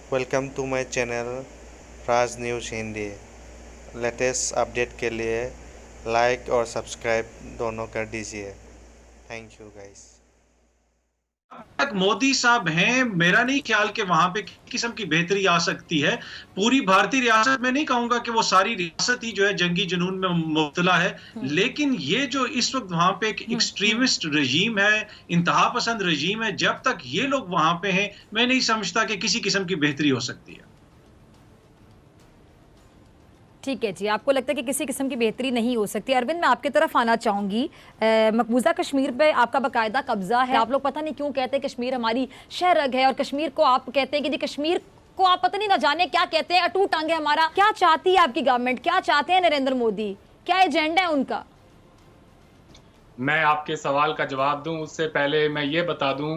Welcome to my channel Raj news Hindi. Latest update के लिए like और सब्सक्राइब दोनों कर दीजिए। Thank you guys. तक मोदी साहब हैं, मेरा नहीं ख्याल कि वहां पे किसी किस्म की बेहतरी आ सकती है। पूरी भारतीय रियासत में नहीं कहूंगा कि वो सारी रियासत ही जो है जंगी जुनून में मुब्तला है, हुँ, लेकिन ये जो इस वक्त वहां पे एक हुँ, हुँ। एक्सट्रीमिस्ट रजीम है, इंतहा पसंद रजीम है, जब तक ये लोग वहां पे हैं, मैं नहीं समझता कि किसी किस्म की बेहतरी हो सकती है। ठीक है जी, आपको लगता है कि किसी किस्म की बेहतरी नहीं हो सकती। अरविंद, मैं आपकी तरफ आना चाहूँगी। मकबूज़ा कश्मीर पे आपका बाकायदा कब्ज़ा है। आप लोग पता नहीं क्यों कहते हैं कश्मीर हमारी शहरग है, और कश्मीर को आप कहते हैं कि जी कश्मीर को आप पता नहीं ना जाने क्या कहते हैं, अटूट अंग है हमारा। क्या चाहती है आपकी गवर्नमेंट? क्या चाहते हैं नरेंद्र मोदी? क्या एजेंडा है उनका? मैं आपके सवाल का जवाब दूं उससे पहले मैं ये बता दूं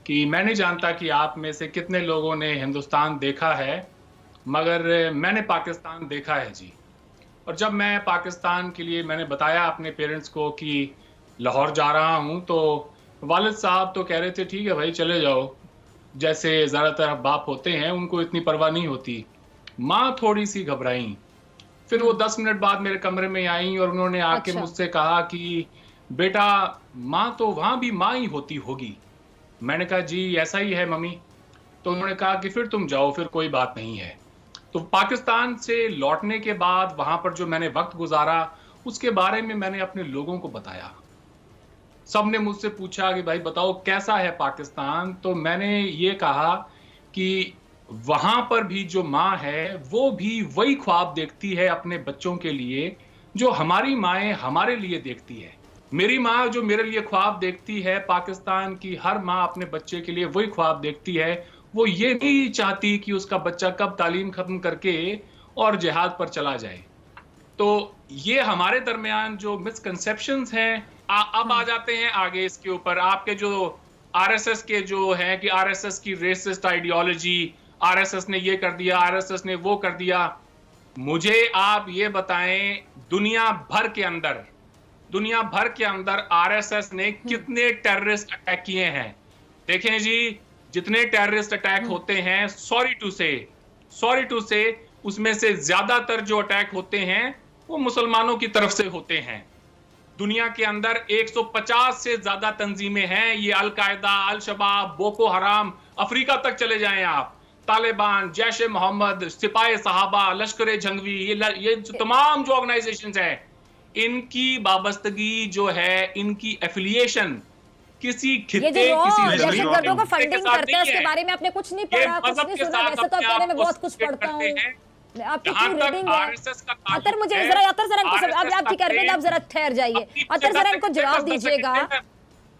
कि मैं नहीं जानता कि आप में से कितने लोगों ने हिंदुस्तान देखा है, मगर मैंने पाकिस्तान देखा है जी। और जब मैं पाकिस्तान के लिए मैंने बताया अपने पेरेंट्स को कि लाहौर जा रहा हूं, तो वालिद साहब तो कह रहे थे ठीक है भाई चले जाओ, जैसे ज़्यादातर बाप होते हैं उनको इतनी परवाह नहीं होती। माँ थोड़ी सी घबराई, फिर वो 10 मिनट बाद मेरे कमरे में आई और उन्होंने आके अच्छा। मुझसे कहा कि बेटा, माँ तो वहां भी माँ ही होती होगी। मैंने कहा जी ऐसा ही है मम्मी। तो उन्होंने कहा कि फिर तुम जाओ, फिर कोई बात नहीं है। तो पाकिस्तान से लौटने के बाद वहां पर जो मैंने वक्त गुजारा उसके बारे में मैंने अपने लोगों को बताया। सबने मुझसे पूछा कि भाई बताओ कैसा है पाकिस्तान, तो मैंने ये कहा कि वहां पर भी जो माँ है वो भी वही ख्वाब देखती है अपने बच्चों के लिए जो हमारी माएँ हमारे लिए देखती है। मेरी माँ जो मेरे लिए ख्वाब देखती है, पाकिस्तान की हर माँ अपने बच्चे के लिए वही ख्वाब देखती है। वो ये नहीं चाहती कि उसका बच्चा कब तालीम खत्म करके और जिहाद पर चला जाए। तो ये हमारे दरमियान जो मिसकंसेप्शंस हैं, अब आ जाते हैं आगे इसके ऊपर। आपके जो आरएसएस के जो हैं कि आरएसएस की रेसिस्ट आइडियोलॉजी, आरएसएस ने ये कर दिया, आरएसएस ने वो कर दिया। मुझे आप ये बताएं, दुनिया भर के अंदर आरएसएस ने कितने टेररिस्ट अटैक किए हैं? देखें जी, जितने टेररिस्ट अटैक होते हैं, सॉरी टू से उसमें से ज्यादातर जो अटैक होते हैं वो मुसलमानों की तरफ से होते हैं। दुनिया के अंदर 150 से ज्यादा तंजीमें हैं, ये अल कायदा, अल शबाब, बोको हराम, अफ्रीका तक चले जाएं आप, तालिबान, जैश ए मोहम्मद, सिपाही साहबा, लश्कर जंगवी, ये जो तमाम जो ऑर्गेनाइजेशंस हैं, इनकी वाबस्तगी जो है, इनकी एफिलिएशन किसी ये जो खित्ते, किसी जमीन दहशतगर्दों को के फंडिंग साथ करते हैं नहीं उसके है। बारे में आपने कुछ नहीं ये पढ़ा, कुछ मजहब नहीं के सुना। साथ वैसे तो अपने आप कह रहे आप हैं मैं को बहुत कुछ associate पढ़ता करते हूँ, हैं। आपकी जहां इतनी तक रीडिंग है। आरएसएस का अतर ताल्लुक मुझे है, जरा अतर सर इनको आरएसएस अब का ठीक है अरविंद, आप फ्रेम जरा ठहर जाइए। अपनी अतर सर इनको जवाब दीजिएगा।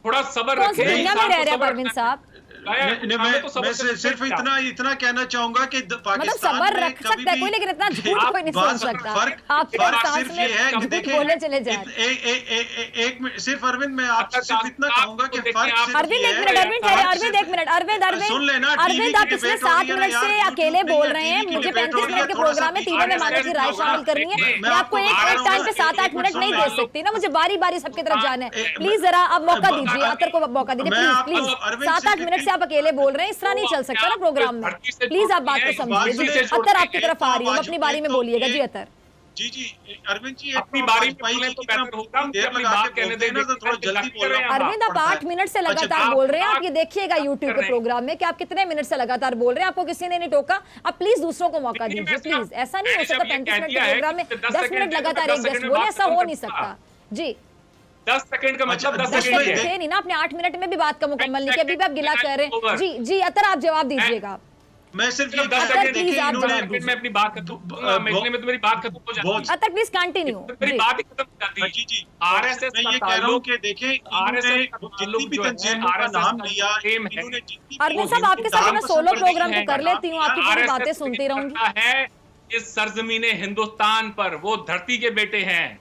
थोड़ा सब्र कौन सी रखें, दुनिया में इंसान रह को रहे हैं आप सब्र अरविंद रखना साहब? नहीं, हमें तो सब्र मैं से सिर्फ इतना कहना चाहूंगा कि मतलब पाकिस्तान सबर में रख कभी सकता है भी कोई, लेकिन इतना झूठ कोई नहीं सुन सकता। आपके फर्क सांस सिर्फ में ये है कि झूठ देखें, बोले चले जा रहे हैं। एक मिनट सिर्फ अरविंद, मैं आपसे सिर्फ इतना कहूंगा कि फर्क सिर्फ अरविंद ये एक है, मिनट, अरविंद ठहरे, अरविंद एक मिनट, अरविंद सुन लेना, अरविंद आप पिछले 7 मिनट से अकेले बोल रहे हैं। मुझे 35 मिनट के प्रोग्राम में तीनों मेहमानों की राय शामिल करनी है। मैं आपको एक टाइम पे 7-8 मिनट नहीं दे सकती ना, मुझे बारी बारी सबकी तरफ जाना है। प्लीज जरा आप मौका दीजिए, अतर को मौका दीजिए प्लीज प्लीज। 7-8 मिनट से आप अकेले बोल रहे हैं, इस तरह नहीं चल सकता ना प्रोग्राम में। प्लीज आप बात को समझिए जी। अतर आपकी तरफ आ रही हूँ, अपनी बारी में बोलिएगा जी अतर। जी अरविंद जी, अपनी बारी में बोले तो बेहतर होगा, मुझे अपनी बात कहने देना तो थोड़ा जल्दी बोल रहे हैं। अरविंद आप 8 मिनट से लगातार बोल रहे हैं। आप ये देखिएगा यूट्यूब के प्रोग्राम में कि आप कितने मिनट से लगातार बोल रहे हैं, आपको किसी ने नहीं टोका। आप प्लीज दूसरों को मौका दीजिए प्लीज। ऐसा नहीं हो सकता 35 मिनट के प्रोग्राम में 10 मिनट लगातार एक गेस्ट बोले, ऐसा हो नहीं सकता जी। 10 सेकंड का मतलब 10 10 सेकंड सेकंड थे नहीं ना, आपने 8 मिनट में भी बात का मुकम्मल नहीं किया, अभी भी आप गिला कर रहे हैं जी। जी अतर आप जवाब दीजिएगा। मैं सिर्फ ये 10 कहना सेकंड में अपनी बात खत्म में तो मेरी बात खत्म हो जाती है। अतर प्लीज कंटिन्यू। मेरी बात ही खत्म हो जाती है। जी आरएसएस मैं का ये कह रहा हूँ ताल्लुक, कि देखें, आरएसएस इन्होंने का जितनी भी जो है, तंजीमों का आरएसएस नाम का लिया, फ्रेम है। इन्होंने जितनी अरविंद साहब आपके साथ मैं सोलो प्रोग्राम तो कर लेती हूँ, आपकी पूरी बातें सुनती रहूंगी। है इस सरजमीने हिंदुस्तान पर वो धरती के बेटे हैं,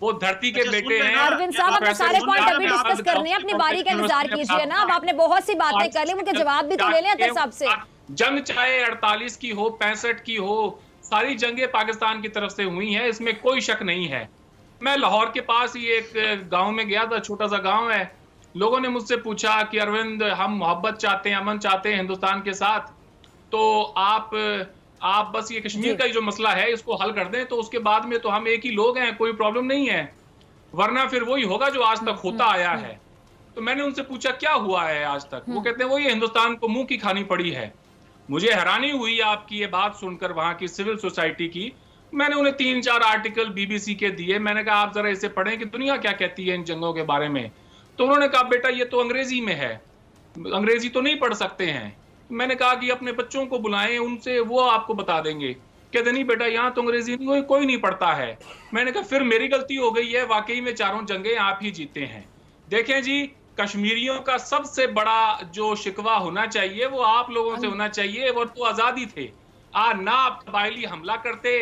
वो धरती के बेटे हैं। अरविंद साहब आपने सारे पॉइंट अभी डिस्कस करने हैं, अपनी बारी का इंतजार कीजिए ना। अब आपने बहुत सी बातें कर ली, मुझे जवाब भी तो ले लें अतर साहब से। जंग चाहे 48 की हो, 65 की हो, सारी जंगें पाकिस्तान की तरफ से हुई हैं, इसमें कोई शक नहीं है। मैं लाहौर के पास ही एक गांव में गया था, छोटा सा गांव है। लोगों ने मुझसे पूछा कि अरविंद हम मोहब्बत चाहते हैं, अमन चाहते हैं हिंदुस्तान के साथ। तो आप बस ये कश्मीर का ही जो मसला है इसको हल कर दें, तो उसके बाद में तो हम एक ही लोग हैं, कोई प्रॉब्लम नहीं है, वरना फिर वही होगा जो आज तक होता आया है। तो मैंने उनसे पूछा क्या हुआ है आज तक, वो कहते हैं वो ये हिंदुस्तान को मुंह की खानी पड़ी है। मुझे हैरानी हुई आपकी ये बात सुनकर वहां की सिविल सोसाइटी की। मैंने उन्हें 3-4 आर्टिकल बीबीसी के दिए, मैंने कहा आप जरा इसे पढ़ें कि दुनिया क्या कहती है इन जंगों के बारे में। तो उन्होंने कहा बेटा ये तो अंग्रेजी में है, अंग्रेजी तो नहीं पढ़ सकते हैं। मैंने कहा कि अपने बच्चों को बुलाएं, उनसे वो आपको बता देंगे। कहते नहीं बेटा यहाँ तो अंग्रेजी नहीं, कोई नहीं पढ़ता है। मैंने कहा फिर मेरी गलती हो गई है, वाकई में चारों जंगें आप ही जीते हैं। देखें जी, कश्मीरियों का सबसे बड़ा जो शिकवा होना चाहिए वो आप लोगों से होना चाहिए, वो तो आजादी थे। ना आप कबायली हमला करते,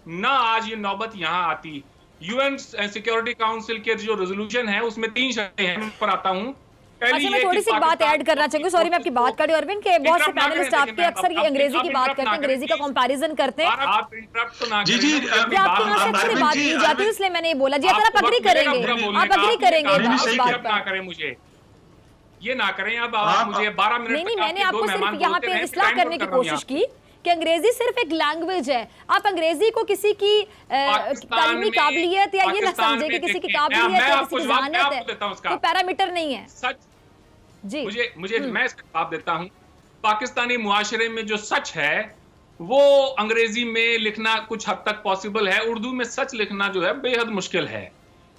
ना आज ये नौबत यहाँ आती। यूएन सिक्योरिटी काउंसिल के जो रेजोल्यूशन है उसमें 3 शर्तें हैं, पर आता हूँ। अच्छा, मैं थोड़ी सी बात ऐड करना चाहूंगी, सॉरी मैं आपकी बात कर रही हूँ अरविंद, के बहुत से पैनलिस्ट आपके अक्सर ये अंग्रेजी की बात करते हैं, अंग्रेजी का कंपैरिजन करते हैं। आप इंटरप्ट तो ना जी जी, आपकी यहाँ से अक्सर बात की जाती है, इसलिए मैंने ये बोला। जी अगर आप अग्री करेंगे, आप अग्री करेंगे इस बात पर, ना करें मुझे ये ना करें। अब आप मुझे 12 मिनट नहीं, मैंने आपको सिर्फ यहाँ पे इस्लाह करने की कोशिश की कि अंग्रेजी सिर्फ एक लैंग्वेज है। आप अंग्रेजी को किसी की तालीमी काबिलियत या ये ना समझे कि किसी की काबिलियत या किसी की जहानत है, तो पैरामीटर नहीं है। सच जी मुझे मैं इसका जवाब देता हूं। पाकिस्तानी मुआशरे में जो सच है वो अंग्रेजी में लिखना कुछ हद तक पॉसिबल है, उर्दू में सच लिखना जो है बेहद मुश्किल है।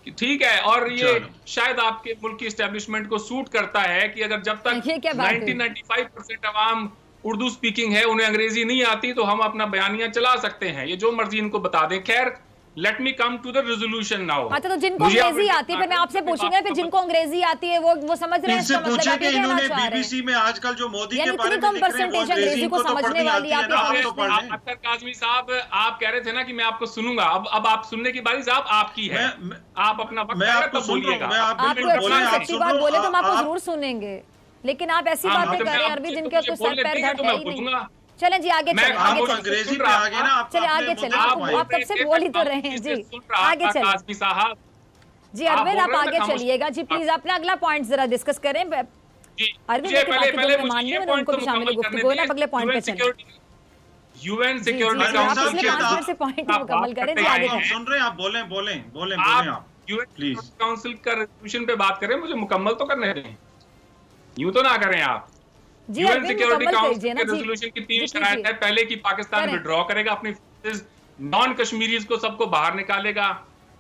ठीक है, और ये शायद आपके मुल्क की एस्टेब्लिशमेंट को सूट करता है कि अगर जब तक 90-95% अवाम उर्दू स्पीकिंग है, उन्हें अंग्रेजी नहीं आती, तो हम अपना बयानिया चला सकते हैं, ये जो मर्जी इनको बता दें। खैर, let me come to the resolution now. अच्छा, तो जिनको अंग्रेजी आती है, फिर मैं आपसे पूछूंगा फिर जिनको अंग्रेजी आती है वो समझ रहे हैं इसका मतलब आप क्या कहना चाह रहे हैं? बीबीसी में आजकल जो मोदी के बारे में कम परसेंटेज अंग्रेजी को समझने वाली आप अख्तर काज़मी साहब, आप कह रहे थे ना कि मैं आपको सुनूंगा, अब आप सुनने की बारी साहब आपकी है, आप अपना वक्त बोलिएगा। आप सच्ची बात बोले तो हम आपको जरूर सुनेंगे, लेकिन आप ऐसी बातें कर रहे हैं अरविंद जिनके कुछ सर पैर धड़ है ही नहीं। चलें जी आगे चलें, अंग्रेजी पे आगे ना चले आगे चलें, आप कब से बोल ही तो रहे हैं जी, आगे चलें साहब। जी अरविंद आप आगे चलिएगा जी, प्लीज अपना अगला पॉइंट जरा डिस्कस करें। अरविंद पहले मानिए मैंने उनको भी शामिल गुफ्तगू है ना, अगले पॉइंट पे चलें। यूएन सिक्योरिटी काउंसिल के 5 मिनट से पॉइंट मुकम्मल करें जी, आगे चलें। सुन रहे हैं आप, बोलें आप। यूएन काउंसिल का रेजोल्यूशन पे बात करें, मुझे मुकम्मल तो करने दें, यूं तो ना करें आप। यूएन सिक्योरिटी काउंसिल के रेजोल्यूशन की 3 शराइत है। पहले की पाकिस्तान विड्रॉ करेगा अपनी फोर्सेस, नॉन कश्मीरीज को सबको बाहर निकालेगा।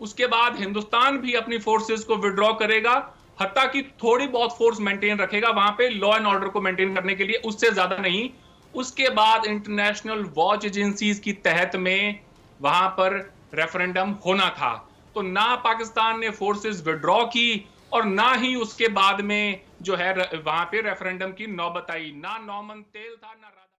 उसके बाद हिंदुस्तान भी अपनी फोर्सेस को विड्रॉ करेगा, हत्ता कि थोड़ी बहुत फोर्स मेंटेन रखेगा वहां पे लॉ एंड ऑर्डर को मेंटेन करने के लिए, उससे ज्यादा नहीं। उसके बाद इंटरनेशनल वॉच एजेंसीज की तहत में वहां पर रेफरेंडम होना था, तो ना पाकिस्तान ने फोर्सेस विड्रॉ की और ना ही उसके बाद में जो है वहां पे रेफरेंडम की नौबत आई। ना नॉमन तेल था, ना